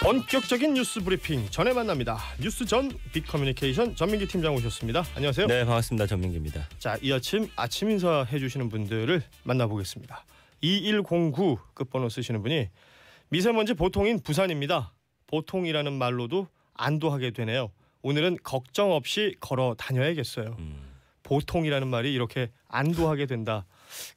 본격적인 뉴스 브리핑 전에 만납니다. 뉴스 전 빅커뮤니케이션 전민기 팀장 오셨습니다. 안녕하세요. 네, 반갑습니다. 전민기입니다. 자, 이 아침 인사 해주시는 분들을 만나보겠습니다. 2109 끝번호 쓰시는 분이 미세먼지 보통인 부산입니다. 보통이라는 말로도 안도하게 되네요. 오늘은 걱정 없이 걸어 다녀야겠어요. 보통이라는 말이 이렇게 안도하게 된다.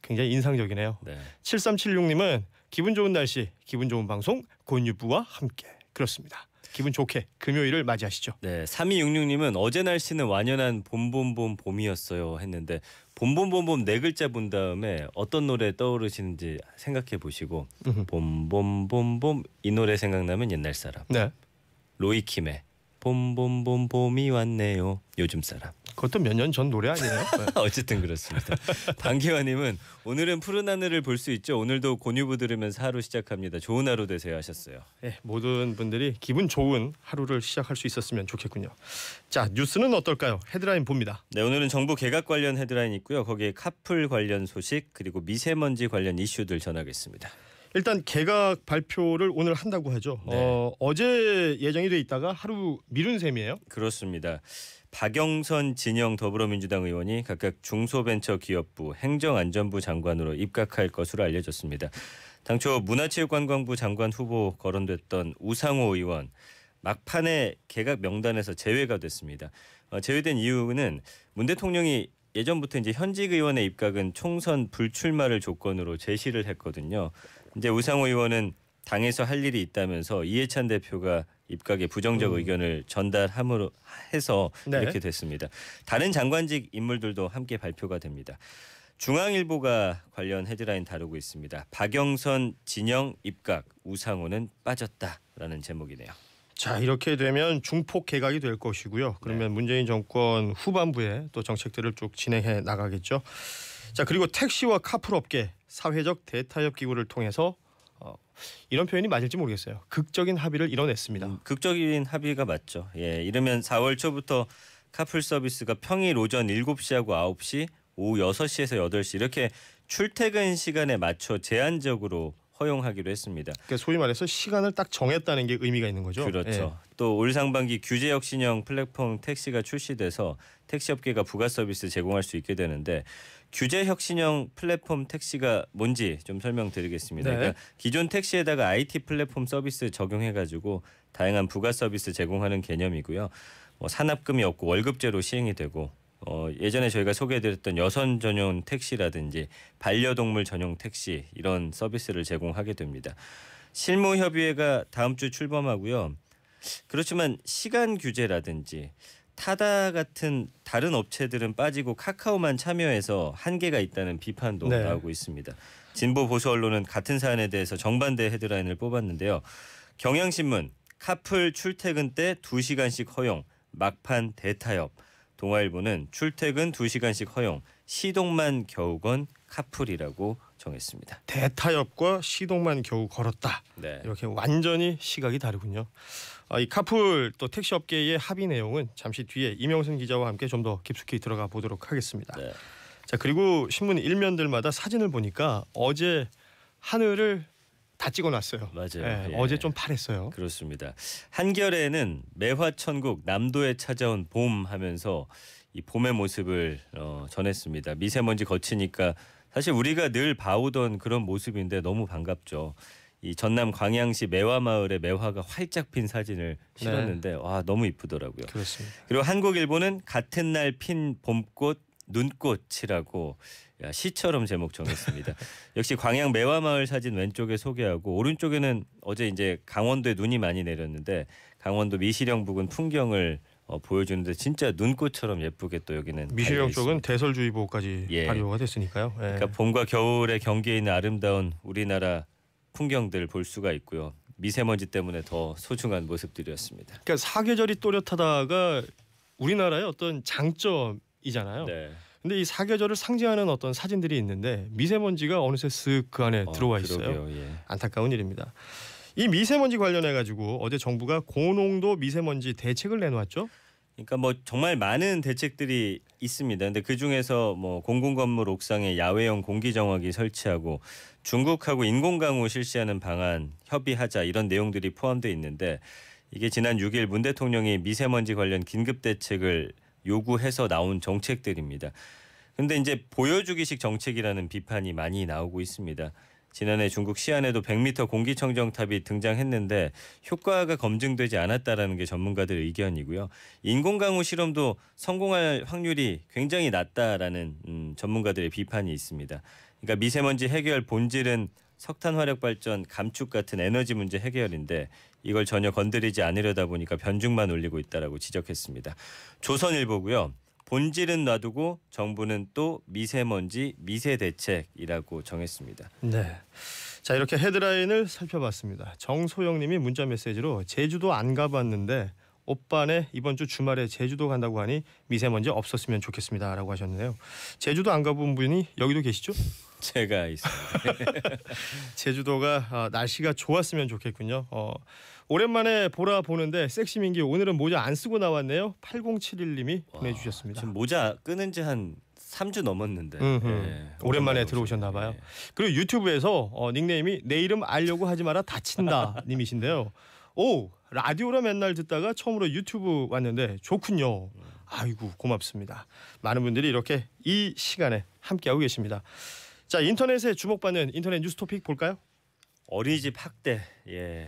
굉장히 인상적이네요. 네. 7376님은 기분 좋은 날씨, 기분 좋은 방송, 곤유부와 함께. 그렇습니다. 기분 좋게 금요일을 맞이하시죠. 네, 3266님은 어제 날씨는 완연한 봄이었어요 했는데 봄봄봄봄 네 글자 본 다음에 어떤 노래 떠오르시는지 생각해 보시고 봄봄봄봄 이 노래 생각나면 옛날 사람. 네. 로이킴의 봄봄봄봄이 왔네요. 요즘 사람. 그것도 몇 년 전 노래 아니에요? 네. 어쨌든 그렇습니다. 방기환님은 오늘은 푸른 하늘을 볼 수 있죠. 오늘도 곤유부 들으면서 하루 시작합니다. 좋은 하루 되세요 하셨어요. 네, 모든 분들이 기분 좋은 하루를 시작할 수 있었으면 좋겠군요. 자, 뉴스는 어떨까요? 헤드라인 봅니다. 네, 오늘은 정부 개각 관련 헤드라인 있고요. 거기에 카풀 관련 소식 그리고 미세먼지 관련 이슈들 전하겠습니다. 일단 개각 발표를 오늘 한다고 하죠. 네. 어제 예정이 돼 있다가 하루 미룬 셈이에요. 그렇습니다. 박영선 진영 더불어민주당 의원이 각각 중소벤처기업부 행정안전부 장관으로 입각할 것으로 알려졌습니다. 당초 문화체육관광부 장관 후보 거론됐던 우상호 의원 막판에 개각 명단에서 제외가 됐습니다. 제외된 이유는 문 대통령이 예전부터 이제 현직 의원의 입각은 총선 불출마를 조건으로 제시를 했거든요. 이제 우상호 의원은 당에서 할 일이 있다면서 이해찬 대표가 입각에 부정적 의견을 전달함으로 해서 네. 이렇게 됐습니다. 다른 장관직 인물들도 함께 발표가 됩니다. 중앙일보가 관련 헤드라인 다루고 있습니다. 박영선 진영 입각, 우상호는 빠졌다라는 제목이네요. 자, 이렇게 되면 중폭 개각이 될 것이고요. 그러면 네. 문재인 정권 후반부에 또 정책들을 쭉 진행해 나가겠죠. 자, 그리고 택시와 카풀 업계 사회적 대타협 기구를 통해서 이런 표현이 맞을지 모르겠어요. 극적인 합의를 이뤄냈습니다. 극적인 합의가 맞죠. 예, 이르면 4월 초부터 카풀 서비스가 평일 오전 7시하고 9시, 오후 6시에서 8시 이렇게 출퇴근 시간에 맞춰 제한적으로 허용하기로 했습니다. 그러니까 소위 말해서 시간을 딱 정했다는 게 의미가 있는 거죠. 그렇죠. 예. 또 올 상반기 규제혁신형 플랫폼 택시가 출시돼서 택시업계가 부가 서비스 제공할 수 있게 되는데 규제혁신형 플랫폼 택시가 뭔지 좀 설명드리겠습니다. 네. 그러니까 기존 택시에다가 IT 플랫폼 서비스 적용해가지고 다양한 부가 서비스 제공하는 개념이고요. 산납금이 없고 월급제로 시행이 되고 예전에 저희가 소개해드렸던 여성 전용 택시라든지 반려동물 전용 택시 이런 서비스를 제공하게 됩니다. 실무협의회가 다음 주 출범하고요. 그렇지만 시간 규제라든지 타다 같은 다른 업체들은 빠지고 카카오만 참여해서 한계가 있다는 비판도 네. 나오고 있습니다. 진보 보수 언론은 같은 사안에 대해서 정반대 헤드라인을 뽑았는데요. 경향신문 카풀 출퇴근 때 2시간씩 허용 막판 대타협. 동아일보는 출퇴근 2시간씩 허용, 시동만 겨우 건 카풀이라고 정했습니다. 대타협과 시동만 겨우 걸었다. 네. 이렇게 완전히 시각이 다르군요. 이 카풀 또 택시업계의 합의 내용은 잠시 뒤에 이명승 기자와 함께 좀 더 깊숙이 들어가 보도록 하겠습니다. 네. 자, 그리고 신문 일면들마다 사진을 보니까 어제 하늘을 다 찍어놨어요. 맞아요. 예, 예. 어제 좀 파랬어요. 그렇습니다. 한겨레는 매화천국 남도에 찾아온 봄 하면서 이 봄의 모습을 전했습니다. 미세먼지 거치니까 사실 우리가 늘 봐오던 그런 모습인데 너무 반갑죠. 이 전남 광양시 매화마을에 매화가 활짝 핀 사진을 실었는데 와 너무 이쁘더라고요. 그렇습니다. 그리고 한국일보는 같은 날 핀 봄꽃 눈꽃이라고 시처럼 제목 정했습니다. 역시 광양 매화마을 사진 왼쪽에 소개하고 오른쪽에는 어제 이제 강원도에 눈이 많이 내렸는데 강원도 미시령 부근 풍경을 보여주는데 진짜 눈꽃처럼 예쁘게 또 여기는 미시령 쪽은 있습니다. 대설주의보까지 예. 발효가 됐으니까요. 예. 그러니까 봄과 겨울의 경계에 있는 아름다운 우리나라 풍경들 볼 수가 있고요. 미세먼지 때문에 더 소중한 모습들이었습니다. 그러니까 사계절이 또렷하다가 우리나라의 어떤 장점이잖아요. 네. 근데 이 사계절을 상징하는 어떤 사진들이 있는데 미세먼지가 어느새 쓱 그 안에 들어와 있어요. 그러게요. 예. 안타까운 일입니다. 이 미세먼지 관련해 가지고 어제 정부가 고농도 미세먼지 대책을 내놓았죠. 그러니까 뭐 정말 많은 대책들이 있습니다. 근데 그 중에서 뭐 공공건물 옥상에 야외형 공기정화기 설치하고 중국하고 인공강우 실시하는 방안 협의하자 이런 내용들이 포함되어 있는데 이게 지난 6일 문 대통령이 미세먼지 관련 긴급 대책을 요구해서 나온 정책들입니다. 근데 이제 보여주기식 정책이라는 비판이 많이 나오고 있습니다. 지난해 중국 시안에도 100m 공기청정탑이 등장했는데 효과가 검증되지 않았다라는 게 전문가들 의견이고요. 인공강우 실험도 성공할 확률이 굉장히 낮다라는 전문가들의 비판이 있습니다. 그러니까 미세먼지 해결 본질은 석탄 화력 발전, 감축 같은 에너지 문제 해결인데 이걸 전혀 건드리지 않으려다 보니까 변죽만 올리고 있다라고 지적했습니다. 조선일보고요. 본질은 놔두고 정부는 또 미세먼지 미세 대책이라고 정했습니다. 네. 자, 이렇게 헤드라인을 살펴봤습니다. 정소영님이 문자 메시지로 제주도 안 가봤는데 오빠네 이번 주 주말에 제주도 간다고 하니 미세먼지 없었으면 좋겠습니다라고 하셨는데요. 제주도 안 가본 분이 여기도 계시죠? 제가 있습니다. 제주도가 날씨가 좋았으면 좋겠군요. 오랜만에 보는데 섹시민기 오늘은 모자 안 쓰고 나왔네요. 8071님이 보내주셨습니다. 지금 모자 끊은 지 한 3주 넘었는데 오랜만에 들어오셨나 봐요. 그리고 유튜브에서 닉네임이 내 이름 알려고 하지 마라 다친다 님이신데요. 오, 라디오로 맨날 듣다가 처음으로 유튜브 왔는데 좋군요. 아이고 고맙습니다. 많은 분들이 이렇게 이 시간에 함께하고 계십니다. 자, 인터넷에 주목받는 인터넷 뉴스 토픽 볼까요? 어린이집 학대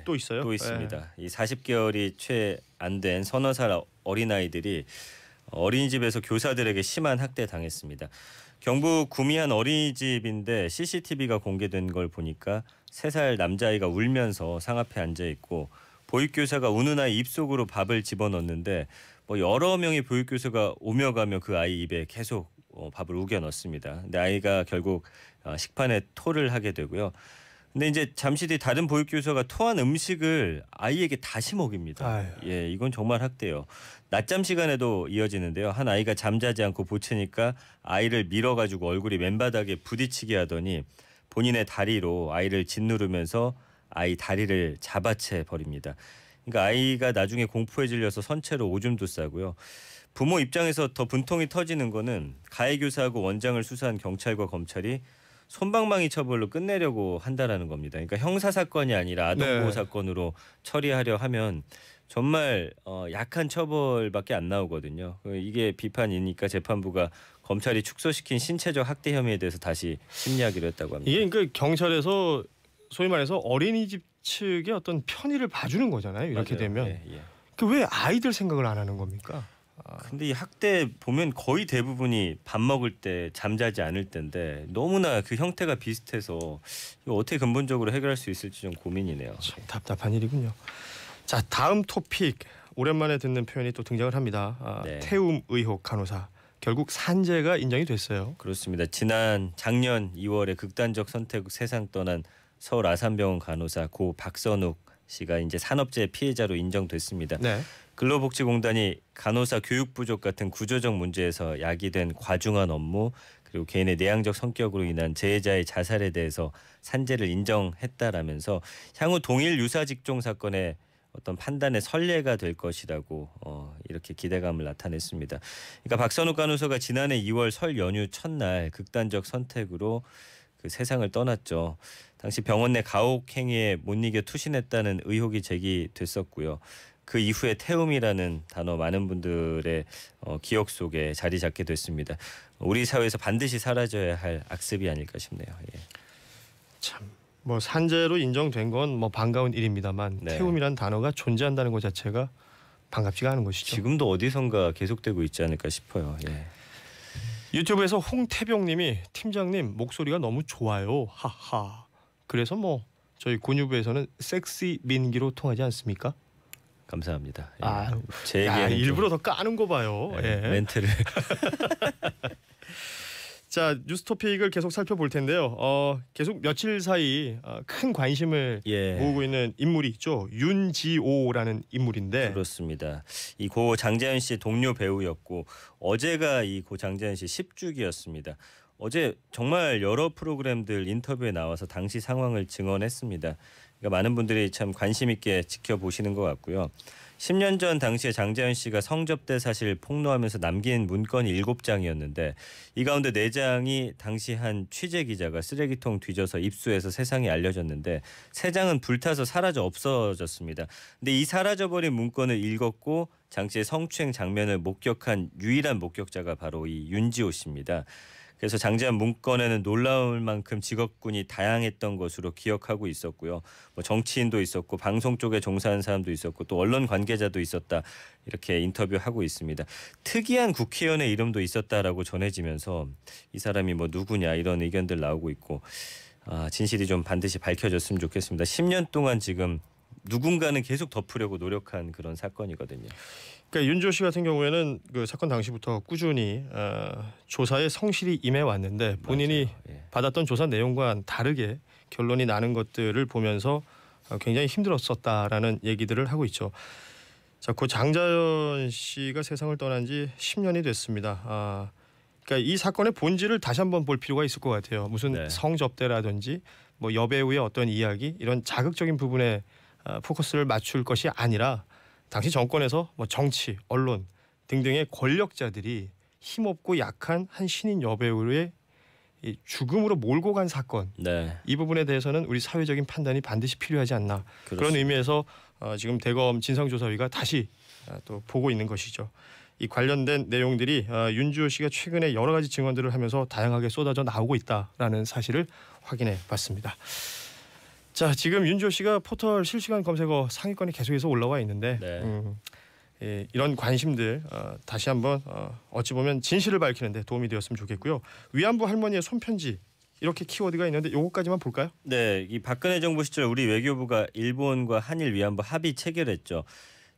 또 있어요? 또 있습니다. 이 40개월이 채 안 된 서너 살 어린아이들이 어린이집에서 교사들에게 심한 학대 당했습니다. 경북 구미 한 어린이집인데 CCTV가 공개된 걸 보니까 3살 남자아이가 울면서 상 앞에 앉아 있고 보육교사가 우는 아이 입속으로 밥을 집어넣는데 뭐 여러 명의 보육교사가 오며 가며 그 아이 입에 계속 밥을 우겨 넣습니다. 근데 아이가 결국 식판에 토를 하게 되고요. 근데 이제 잠시 뒤 다른 보육교사가 토한 음식을 아이에게 다시 먹입니다. 아유. 예, 이건 정말 학대요. 낮잠 시간에도 이어지는데요. 한 아이가 잠자지 않고 보채니까 아이를 밀어가지고 얼굴이 맨바닥에 부딪히게 하더니 본인의 다리로 아이를 짓누르면서 아이 다리를 잡아채 버립니다. 그러니까 아이가 나중에 공포에 질려서 선체로 오줌도 싸고요. 부모 입장에서 더 분통이 터지는 거는 가해 교사하고 원장을 수사한 경찰과 검찰이 솜방망이 처벌로 끝내려고 한다라는 겁니다. 그러니까 형사 사건이 아니라 아동보호 사건으로 처리하려 하면 정말 약한 처벌밖에 안 나오거든요. 이게 비판이니까 재판부가 검찰이 축소시킨 신체적 학대 혐의에 대해서 다시 심리하기로 했다고 합니다. 이게 그러니까 경찰에서 소위 말해서 어린이집 측의 어떤 편의를 봐주는 거잖아요. 이렇게 맞아요. 되면 예. 그 왜 아이들 생각을 안 하는 겁니까? 근데 이 학대 보면 거의 대부분이 밥 먹을 때 잠자지 않을 때인데 너무나 그 형태가 비슷해서 이거 어떻게 근본적으로 해결할 수 있을지 좀 고민이네요. 참 답답한 일이군요. 자, 다음 토픽 오랜만에 듣는 표현이 또 등장을 합니다. 네. 태움 의혹 간호사 결국 산재가 인정이 됐어요. 그렇습니다. 작년 2월에 극단적 선택 세상 떠난 서울 아산병원 간호사 고 박선욱 씨가 이제 산업재해 피해자로 인정됐습니다. 네. 근로복지공단이 간호사 교육 부족 같은 구조적 문제에서 야기된 과중한 업무 그리고 개인의 내향적 성격으로 인한 재해자의 자살에 대해서 산재를 인정했다라면서 향후 동일 유사 직종 사건의 어떤 판단의 선례가 될 것이라고 이렇게 기대감을 나타냈습니다. 그러니까 박선욱 간호사가 지난해 2월 설 연휴 첫날 극단적 선택으로 그 세상을 떠났죠. 당시 병원 내 가혹 행위에 못 이겨 투신했다는 의혹이 제기됐었고요. 그 이후에 태움이라는 단어 많은 분들의 기억 속에 자리 잡게 됐습니다. 우리 사회에서 반드시 사라져야 할 악습이 아닐까 싶네요. 예. 참 뭐 산재로 인정된 건 뭐 반가운 일입니다만 네. 태움이란 단어가 존재한다는 것 자체가 반갑지가 않은 것이죠. 지금도 어디선가 계속되고 있지 않을까 싶어요. 예. 유튜브에서 홍태병님이 팀장님 목소리가 너무 좋아요. 하하. 그래서 뭐 저희 군유부에서는 섹시 민기로 통하지 않습니까? 감사합니다. 예. 아, 제 야, 얘기는 일부러 더 까는 거 봐요. 예, 예. 멘트를 자, 뉴스 토픽을 계속 살펴볼 텐데요. 계속 며칠 사이 큰 관심을 예. 모으고 있는 인물이 있죠. 윤지호라는 인물인데 그렇습니다. 이 고 장재현 씨 동료 배우였고 어제가 이 고 장재현 씨 10주기였습니다. 어제 정말 여러 프로그램들 인터뷰에 나와서 당시 상황을 증언했습니다. 그러니까 많은 분들이 참 관심 있게 지켜보시는 것 같고요. 10년 전 당시에 장자연 씨가 성접대 사실을 폭로하면서 남긴 문건이 7장이었는데 이 가운데 4장이 당시 한 취재 기자가 쓰레기통 뒤져서 입수해서 세상에 알려졌는데 3장은 불타서 사라져 없어졌습니다. 근데 이 사라져버린 문건을 읽었고 장 씨의 성추행 장면을 목격한 유일한 목격자가 바로 이 윤지호 씨입니다. 그래서 장자연 문건에는 놀라울 만큼 직업군이 다양했던 것으로 기억하고 있었고요. 뭐 정치인도 있었고 방송 쪽에 종사하는 사람도 있었고 또 언론 관계자도 있었다 이렇게 인터뷰하고 있습니다. 특이한 국회의원의 이름도 있었다라고 전해지면서 이 사람이 뭐 누구냐 이런 의견들 나오고 있고 진실이 좀 반드시 밝혀졌으면 좋겠습니다. 10년 동안 지금 누군가는 계속 덮으려고 노력한 그런 사건이거든요. 그러니까 윤지호 씨 같은 경우에는 그 사건 당시부터 꾸준히 조사에 성실히 임해 왔는데 본인이 받았던 조사 내용과 다르게 결론이 나는 것들을 보면서 굉장히 힘들었었다라는 얘기들을 하고 있죠. 자, 그 장자연 씨가 세상을 떠난 지 10년이 됐습니다. 그러니까 이 사건의 본질을 다시 한번 볼 필요가 있을 것 같아요. 무슨 성접대라든지 뭐 여배우의 어떤 이야기 이런 자극적인 부분에 포커스를 맞출 것이 아니라 당시 정권에서 뭐 정치, 언론 등등의 권력자들이 힘없고 약한 한 신인 여배우의 죽음으로 몰고 간 사건. 이 부분에 대해서는 우리 사회적인 판단이 반드시 필요하지 않나. 그렇습니다. 그런 의미에서 지금 대검 진상조사위가 다시 또 보고 있는 것이죠. 이 관련된 내용들이 윤지호 씨가 최근에 여러 가지 증언들을 하면서 다양하게 쏟아져 나오고 있다라는 사실을 확인해 봤습니다. 자, 지금 윤지호 씨가 포털 실시간 검색어 상위권에 계속해서 올라와 있는데 이런 관심들 다시 한번 어찌 보면 진실을 밝히는 데 도움이 되었으면 좋겠고요. 위안부 할머니의 손편지 이렇게 키워드가 있는데 요거까지만 볼까요? 네, 이 박근혜 정부 시절 우리 외교부가 일본과 한일 위안부 합의 체결했죠.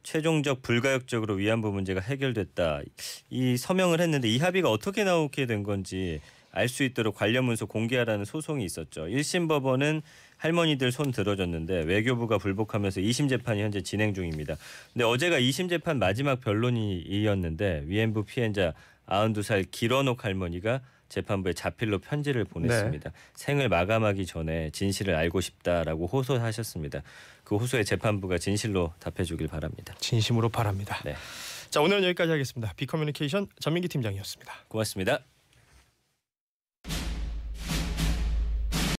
최종적 불가역적으로 위안부 문제가 해결됐다. 이 서명을 했는데 이 합의가 어떻게 나오게 된 건지 알 수 있도록 관련 문서 공개하라는 소송이 있었죠. 1심 법원은 할머니들 손 들어줬는데 외교부가 불복하면서 2심 재판이 현재 진행 중입니다. 근데 어제가 2심 재판 마지막 변론이었는데 위안부 피해자 92살 길원옥 할머니가 재판부에 자필로 편지를 보냈습니다. 생을 마감하기 전에 진실을 알고 싶다라고 호소하셨습니다. 그 호소에 재판부가 진실로 답해주길 바랍니다. 진심으로 바랍니다. 자, 오늘은 여기까지 하겠습니다. 비커뮤니케이션 전민기 팀장이었습니다. 고맙습니다.